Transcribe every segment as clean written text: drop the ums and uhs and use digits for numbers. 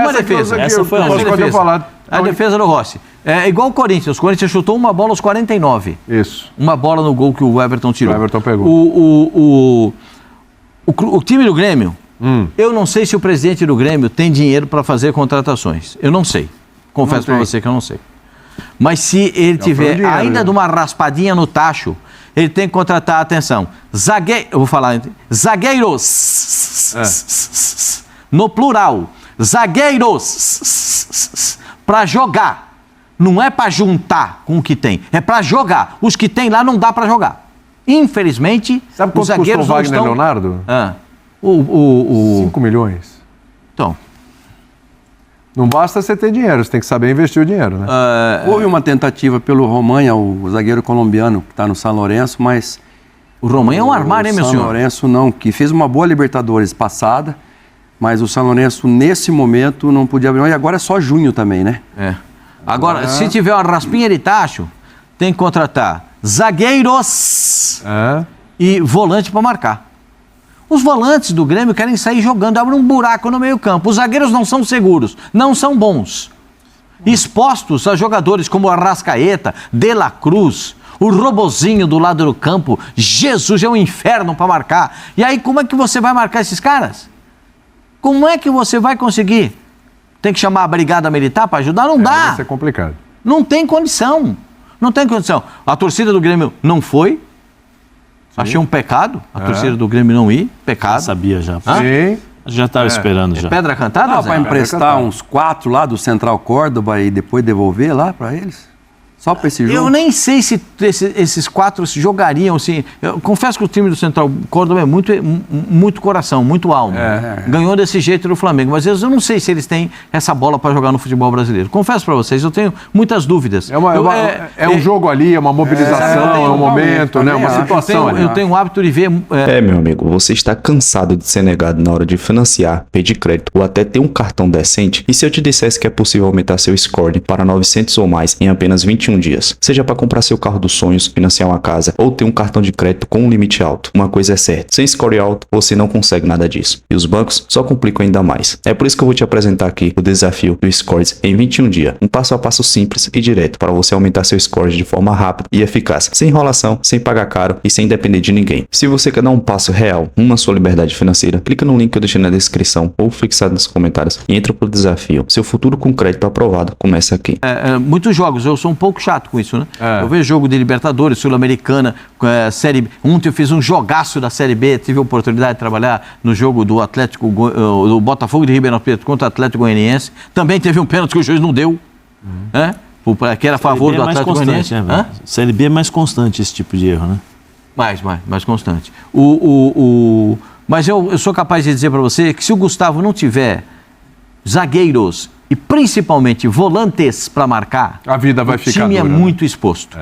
uma defesa. Essa foi a defesa do Rossi. É igual o Corinthians. O Corinthians chutou uma bola aos 49. Isso. Uma bola no gol que o Everton tirou. O Everton pegou. O time do Grêmio, eu não sei se o presidente do Grêmio tem dinheiro para fazer contratações. Eu não sei. Confesso para você que eu não sei. Mas se ele tiver ainda de uma raspadinha no tacho, ele tem que contratar, atenção, eu vou falar, zagueiros, no plural, zagueiros, para jogar. Não é para juntar com o que tem, é para jogar. Os que tem lá não dá para jogar. Infelizmente, sabe quanto os zagueiros custou o Wagner não estão... Leonardo? 5 milhões. Então... Não basta você ter dinheiro, você tem que saber investir o dinheiro, né? Houve uma tentativa pelo Romanha, o zagueiro colombiano, que está no São Lourenço, mas... O Romanha é um armário, hein, meu senhor? O São Lourenço não, que fez uma boa Libertadores passada, mas o São Lourenço, nesse momento, não podia abrir. E agora é só junho também, né? Agora, se tiver uma raspinha de tacho, tem que contratar zagueiros e volante para marcar. Os volantes do Grêmio querem sair jogando, abrem um buraco no meio campo. Os zagueiros não são seguros, não são bons. Expostos a jogadores como Arrascaeta, De La Cruz, o robozinho do lado do campo. Jesus, é um inferno para marcar. E aí, como é que você vai marcar esses caras? Como é que você vai conseguir? Tem que chamar a brigada militar para ajudar? Não dá. Vai ser complicado. Não tem condição. Não tem condição. A torcida do Grêmio não foi. Achei um pecado a torcida do Grêmio não ir. Pecado. Sabia já. Sim. Já estava esperando já. Pedra cantada, para emprestar uns 4 lá do Central Córdoba e depois devolver lá para eles? Só para esse jogo? Eu nem sei se esses 4 jogariam assim. Eu confesso que o time do Central Córdoba é muito coração, muito alma. Ganhou desse jeito do Flamengo, mas eu não sei se eles têm essa bola para jogar no futebol brasileiro. Confesso para vocês, eu tenho muitas dúvidas. É um jogo ali, é uma mobilização, é um momento, né? Uma situação. Eu tenho o hábito de ver... meu amigo, você está cansado de ser negado na hora de financiar, pedir crédito ou até ter um cartão decente? E se eu te dissesse que é possível aumentar seu score para 900 ou mais em apenas 21 dias? Seja para comprar seu carro dos sonhos, financiar uma casa ou ter um cartão de crédito com um limite alto. Uma coisa é certa, sem score alto, você não consegue nada disso. E os bancos só complicam ainda mais. É por isso que eu vou te apresentar aqui o desafio do Scores em 21 dias. Um passo a passo simples e direto para você aumentar seu score de forma rápida e eficaz. Sem enrolação, sem pagar caro e sem depender de ninguém. Se você quer dar um passo real na sua liberdade financeira, clica no link que eu deixei na descrição ou fixado nos comentários e entra pro desafio. Seu futuro com crédito aprovado começa aqui. Muitos jogos, eu sou um pouco chato com isso, né? Eu vejo jogo de Libertadores, Sul-Americana, Série B. Ontem eu fiz um jogaço da Série B, tive a oportunidade de trabalhar no jogo do Atlético, do Botafogo de Ribeirão Preto contra o Atlético Goianiense. Também teve um pênalti que o juiz não deu, que era a favor do Atlético Goianiense. Né, Série B é mais constante esse tipo de erro, né? Mais constante. Mas eu sou capaz de dizer para você que se o Gustavo não tiver zagueiros e principalmente volantes para marcar, a vida vai ficar o time dura, é muito exposto.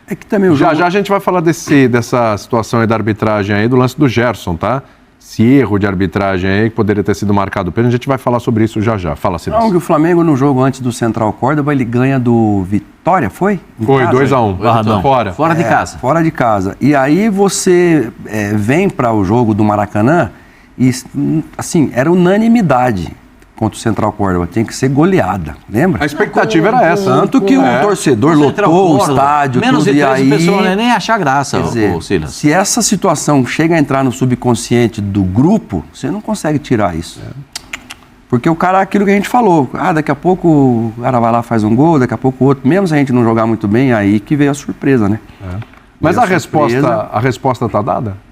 É que também já a gente vai falar dessa situação aí da arbitragem aí, do lance do Gerson, tá? Esse erro de arbitragem aí que poderia ter sido marcado pelo, a gente vai falar sobre isso já. Fala, Silas. Não, que o Flamengo no jogo antes do Central Córdoba, ele ganha do Vitória, foi? Foi, 2-1. Fora de casa. Fora de casa. E aí você vem para o jogo do Maracanã e, assim, era unanimidade contra o Central Córdoba, tinha que ser goleada, lembra? A expectativa era essa. Tanto que o torcedor lotou o estádio, menos tudo, de e aí... pessoas não é nem achar graça, quer dizer, Silas. se essa situação chega a entrar no subconsciente do grupo, você não consegue tirar isso. Porque o cara, aquilo que a gente falou, daqui a pouco o cara vai lá, faz um gol, daqui a pouco o outro, mesmo se a gente não jogar muito bem, aí que veio a surpresa, né? Mas a resposta está dada?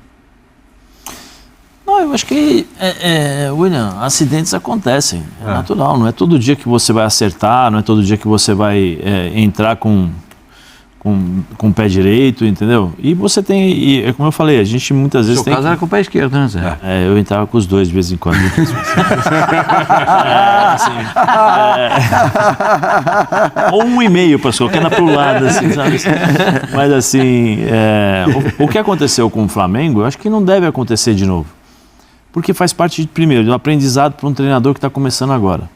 Não, eu acho que, William, acidentes acontecem, é natural, não é todo dia que você vai acertar, não é todo dia que você vai entrar com o pé direito, entendeu? E você tem, é como eu falei, a gente muitas vezes tem... No seu caso era com o pé esquerdo, né, Zé? Eu entrava com os dois de vez em quando. Ou 1,5 para colocar na pro lado, assim, sabe? Mas assim, o que aconteceu com o Flamengo, eu acho que não deve acontecer de novo. Porque faz parte, primeiro, do aprendizado para um treinador que está começando agora,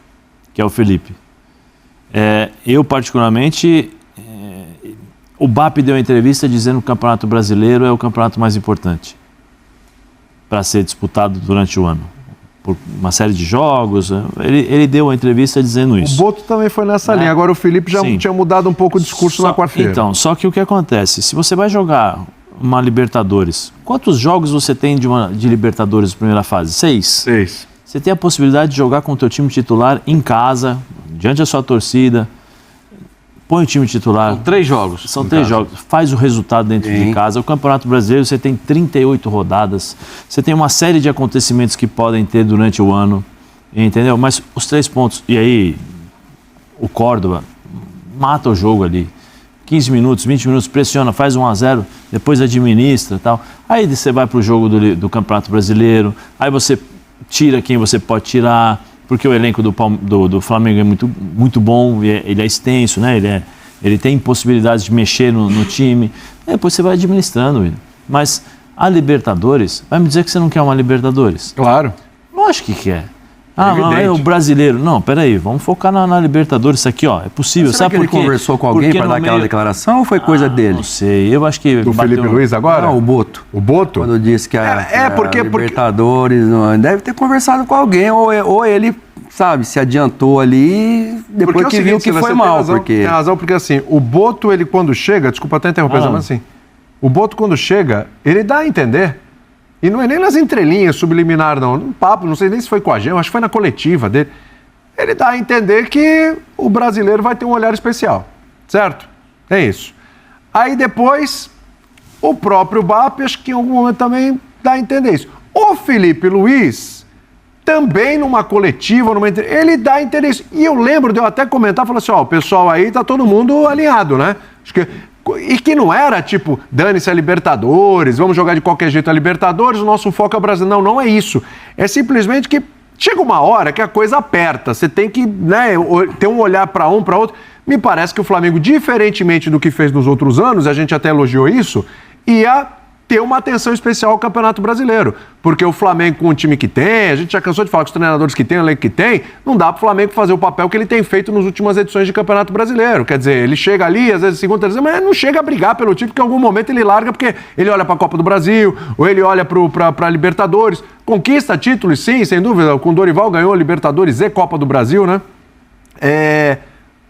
que é o Felipe. Eu, particularmente, o BAP deu uma entrevista dizendo que o Campeonato Brasileiro é o campeonato mais importante para ser disputado durante o ano. por uma série de jogos. Ele deu uma entrevista dizendo O isso. Boto também foi nessa linha. Agora o Felipe já Sim. tinha mudado um pouco o discurso na quarta-feira. Então, só que o que acontece? Se você vai jogar uma Libertadores, quantos jogos você tem de Libertadores primeira fase? 6. 6. Você tem a possibilidade de jogar com o teu time titular em casa, diante da sua torcida. Põe o time titular. São 3 jogos. São 3 jogos. Faz o resultado dentro de casa. O Campeonato Brasileiro, você tem 38 rodadas. Você tem uma série de acontecimentos que podem ter durante o ano. Entendeu? Mas os 3 pontos. E aí, o Córdoba mata o jogo ali. 15 minutos, 20 minutos, pressiona, faz 1-0, depois administra e tal. Aí você vai para o jogo do Campeonato Brasileiro. Aí você tira quem você pode tirar. Porque o elenco do Flamengo é muito bom, ele é extenso, né? Ele tem possibilidades de mexer no time. Depois você vai administrando, William. Mas a Libertadores, vai me dizer que você não quer uma Libertadores? Claro. Lógico que quer. Não, é evidente. o brasileiro. Não, peraí, vamos focar na Libertadores. Isso aqui, ó, é possível. Será Sabe que por ele quê? conversou com alguém Porque para no dar aquela meio- declaração ou foi coisa dele? Não sei, eu acho que... Do bateu- Felipe Luiz agora? Não, o Boto. O Boto? Quando disse que porque- Libertadores, deve ter conversado com alguém, ou ele, sabe, se adiantou ali, depois Porque é o que seguinte, viu que Silas, foi você tem mal, razão, porque... Tem razão, porque assim, o Boto, ele quando chega, desculpa até interromper, mas assim, o Boto quando chega, ele dá a entender, e não é nem nas entrelinhas, subliminar não, no papo, não sei nem se foi com a gente, acho que foi na coletiva dele, ele dá a entender que o brasileiro vai ter um olhar especial, certo? É isso. Aí depois, o próprio BAP, acho que em algum momento também dá a entender isso. O Felipe Luiz, também numa coletiva, ele dá a entender isso. E eu lembro de eu até comentar, falar assim, ó, o pessoal aí tá todo mundo alinhado, né? E que não era tipo, dane-se a Libertadores, vamos jogar de qualquer jeito a Libertadores, o nosso foco é o Brasil. Não, não é isso. É simplesmente que chega uma hora que a coisa aperta, você tem que, né, ter um olhar para um, para outro. Me parece que o Flamengo, diferentemente do que fez nos outros anos, a gente até elogiou isso, ia ter uma atenção especial ao Campeonato Brasileiro. Porque o Flamengo, com o time que tem, a gente já cansou de falar com os treinadores que tem, o elenco que tem, não dá para o Flamengo fazer o papel que ele tem feito nas últimas edições de Campeonato Brasileiro. Quer dizer, ele chega ali, às vezes segunda, terceira, mas não chega a brigar pelo time, porque em algum momento ele larga, porque ele olha para a Copa do Brasil, ou ele olha para a Libertadores. Conquista títulos, sim, sem dúvida. Com o Dorival ganhou a Libertadores e Copa do Brasil, né?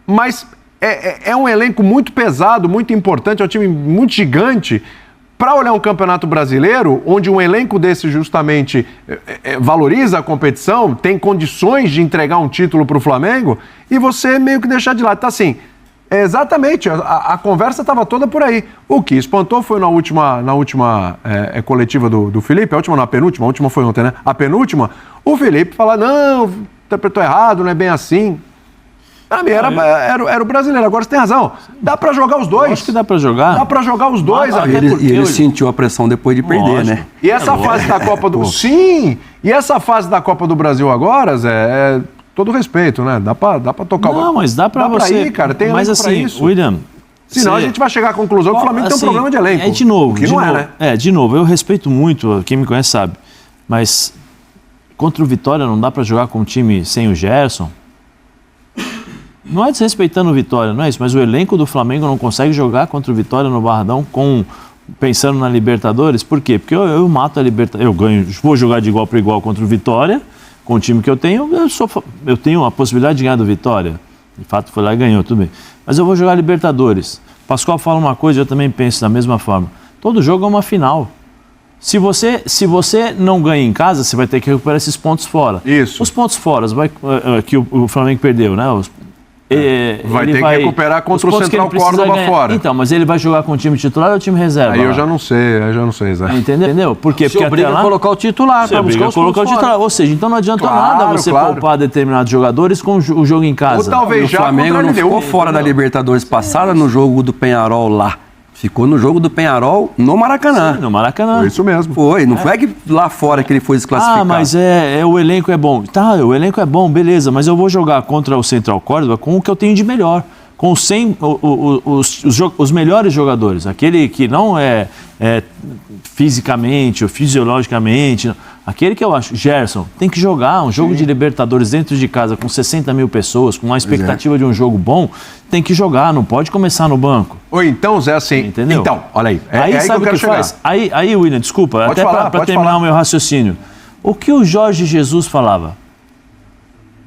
Mas é um elenco muito pesado, muito importante, é um time muito gigante. Para olhar um campeonato brasileiro, onde um elenco desse justamente valoriza a competição, tem condições de entregar um título para o Flamengo, e você meio que deixar de lado. Então, assim, exatamente, a conversa estava toda por aí. O que espantou foi na última coletiva do Felipe, a última não, a penúltima, a última foi ontem, né? A penúltima, o Felipe fala, não, interpretou errado, não é bem assim. Pra mim, era o brasileiro. Agora você tem razão. Dá pra jogar os dois. Acho que dá pra jogar. Dá pra jogar os dois. Mas, até ele- porque- E ele sentiu a pressão depois de perder, Lógico. né? E essa fase da Copa do... Sim! E essa fase da Copa do Brasil agora, Zé, todo respeito, né? Dá pra tocar... Não, mas dá pra você... ir, cara. Tem mas elenco pra assim, isso. William... Senão a gente vai chegar à conclusão que o Flamengo tem um problema de elenco. De novo, o que de não novo. é, né? De novo, eu respeito muito, quem me conhece sabe, mas contra o Vitória não dá pra jogar com um time sem o Gerson? Não é desrespeitando o Vitória, não é isso, mas o elenco do Flamengo não consegue jogar contra o Vitória no Barradão pensando na Libertadores. Por quê? Porque eu mato a Libertadores, eu ganho, vou jogar de igual para igual contra o Vitória, com o time que eu tenho, eu tenho a possibilidade de ganhar do Vitória. De fato, foi lá e ganhou, tudo bem. Mas eu vou jogar Libertadores. Pascoal fala uma coisa, eu também penso da mesma forma. Todo jogo é uma final. Se você não ganha em casa, você vai ter que recuperar esses pontos fora. Isso. Os pontos fora que o Flamengo perdeu, né? Vai ter que recuperar contra o Central Córdoba fora. Então, mas ele vai jogar com o time titular ou o time reserva? Aí eu já não sei, Zé. Entendeu? Por quê? Se Porque obriga até lá... a colocar o titular Você para buscar obriga a os colocar o pontos titular. fora. Ou seja, então não adianta Claro, nada você claro. poupar determinados jogadores com o jogo em casa. Ou talvez O já Flamengo contra não a LDU, ficou fora da Libertadores passada no jogo do Penharol lá. Ficou no jogo do Penharol no Maracanã. No Maracanã. Foi isso mesmo. Foi, não foi que lá fora que ele foi desclassificado. Ah, mas o elenco é bom. Tá, o elenco é bom, beleza, mas eu vou jogar contra o Central Córdoba com o que eu tenho de melhor. Com os melhores jogadores. Aquele que não é fisicamente ou fisiologicamente. Não. Aquele que eu acho, Gerson, tem que jogar um jogo de Libertadores dentro de casa com 60 mil pessoas, com uma expectativa de um jogo bom, tem que jogar, não pode começar no banco. Ou então, Zé, assim... Entendeu? Então, olha aí. Aí aí sabe que eu o quero que chegar. faz? Aí, William, desculpa, Pode até falar, para pode terminar falar. o meu raciocínio. O que o Jorge Jesus falava?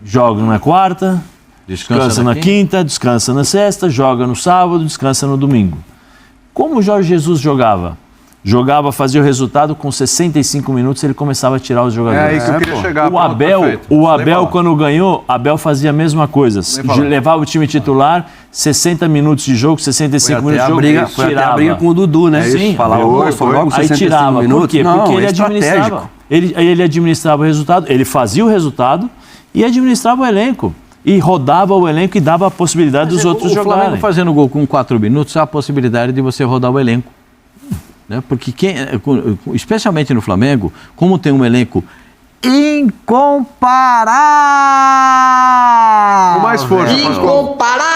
Joga na quarta, descansa na quinta, descansa na sexta, joga no sábado, descansa no domingo. Como o Jorge Jesus jogava? Fazia o resultado, com 65 minutos ele começava a tirar os jogadores. É aí que eu queria chegar. O Abel, quando ganhou, Abel fazia a mesma coisa. Levava o time titular, 60 minutos de jogo, 65 minutos de jogo, foi até a briga com o Dudu, né? Sim. Falava, foi logo 65 aí tirava. minutos. Por quê? Não, porque ele administrava. Ele administrava o resultado, ele fazia o resultado e administrava o elenco. E rodava o elenco e dava a possibilidade dos outros jogarem. O Flamengo fazendo gol com 4 minutos, há a possibilidade de você rodar o elenco. Né? Porque, especialmente no Flamengo, como tem um elenco incomparável. Com mais força. Incomparável.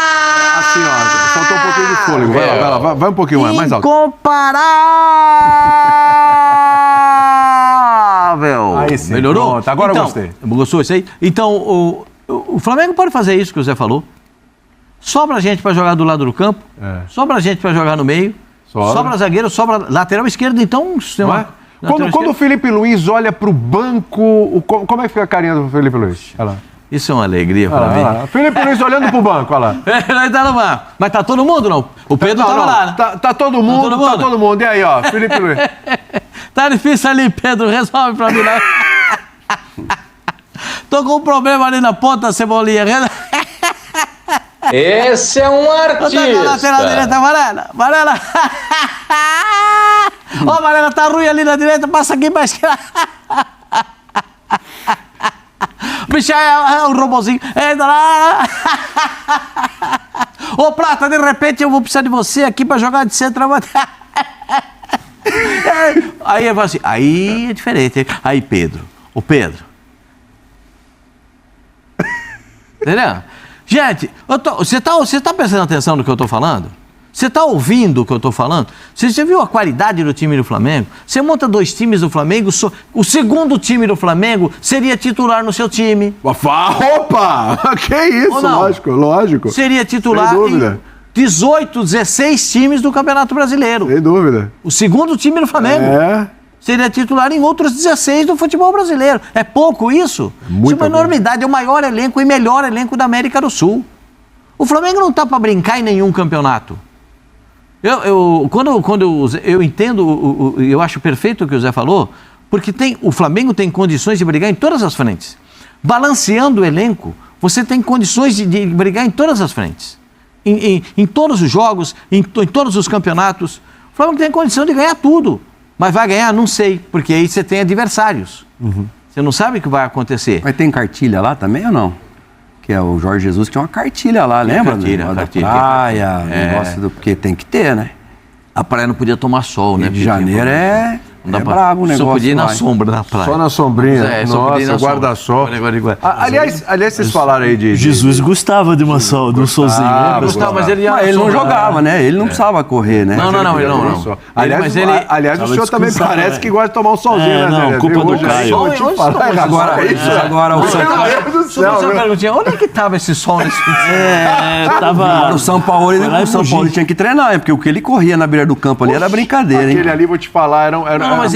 Assim, ó, faltou um pouquinho de fôlego. Vai lá, vai um pouquinho mais alto. Incomparável. Aí sim. Melhorou? Pronto, agora então, eu gostei. Gostou isso aí? Então, o Flamengo pode fazer isso que o Zé falou. Sobra gente para jogar do lado do campo, sobra gente para jogar no meio, sobra zagueiro, sobra lateral esquerdo, então... Quando o Felipe Luiz olha pro banco, como é que fica a carinha do Felipe Luiz? Olha lá. Isso é uma alegria para mim. Felipe Luiz olhando pro banco, olha lá. Ele tá no banco. Mas tá todo mundo, não? O Pedro tava lá, né? Tá todo mundo, tá todo mundo. E aí, ó, Felipe Luiz. Tá difícil ali, Pedro, resolve pra mim lá. Tô com um problema ali na ponta, Cebolinha. Esse é um artista. Na lateral direita, Varela. Ó, Varela, tá ruim ali na direita, passa aqui pra esquerda. Michel, o robozinho. Entra lá. Ô, Plata, de repente eu vou precisar de você aqui pra jogar de centroavante. Aí eu falo assim, aí é diferente. Aí, Pedro. Ô, Pedro. Entendeu? Gente, você tá prestando atenção no que eu tô falando? Você tá ouvindo o que eu tô falando? Você já viu a qualidade do time do Flamengo? Você monta 2 times do Flamengo, o segundo time do Flamengo seria titular no seu time. Opa! Que isso, lógico. Seria titular em 18, 16 times do Campeonato Brasileiro. Sem dúvida. O segundo time do Flamengo. Seria titular em outros 16 do futebol brasileiro. É pouco isso? Isso é uma enormidade. É o maior elenco e melhor elenco da América do Sul. O Flamengo não está para brincar em nenhum campeonato. Quando eu entendo, eu acho perfeito o que o Zé falou, porque o Flamengo tem condições de brigar em todas as frentes. Balanceando o elenco, você tem condições de brigar em todas as frentes. Em todos os jogos, em todos os campeonatos. O Flamengo tem condição de ganhar tudo. Mas vai ganhar? Não sei, porque aí você tem adversários. Você não sabe o que vai acontecer. Mas tem cartilha lá também ou não? Que é o Jorge Jesus que tinha uma cartilha lá, lembra? Cartilha. Praia, negócio do... Porque tem que ter, né? A praia não podia tomar sol, né? Rio de Janeiro é brabo o negócio. Só podia ir na sombra da praia. Só na sombrinha. Nossa, guarda-sol. Aliás, vocês falaram aí de... Jesus gostava de um solzinho, né? Gostava, mas ele não jogava, né? Ele não precisava correr, né? Não, ele não. Aliás, o senhor também parece que gosta de tomar um solzinho, né? Não, culpa do Caio. Agora, o São onde é que tava esse sol nesse Agora o São Paulo tinha que treinar, porque o que ele corria na beira do campo ali era brincadeira, hein? Aquele ali, vou te falar, era mas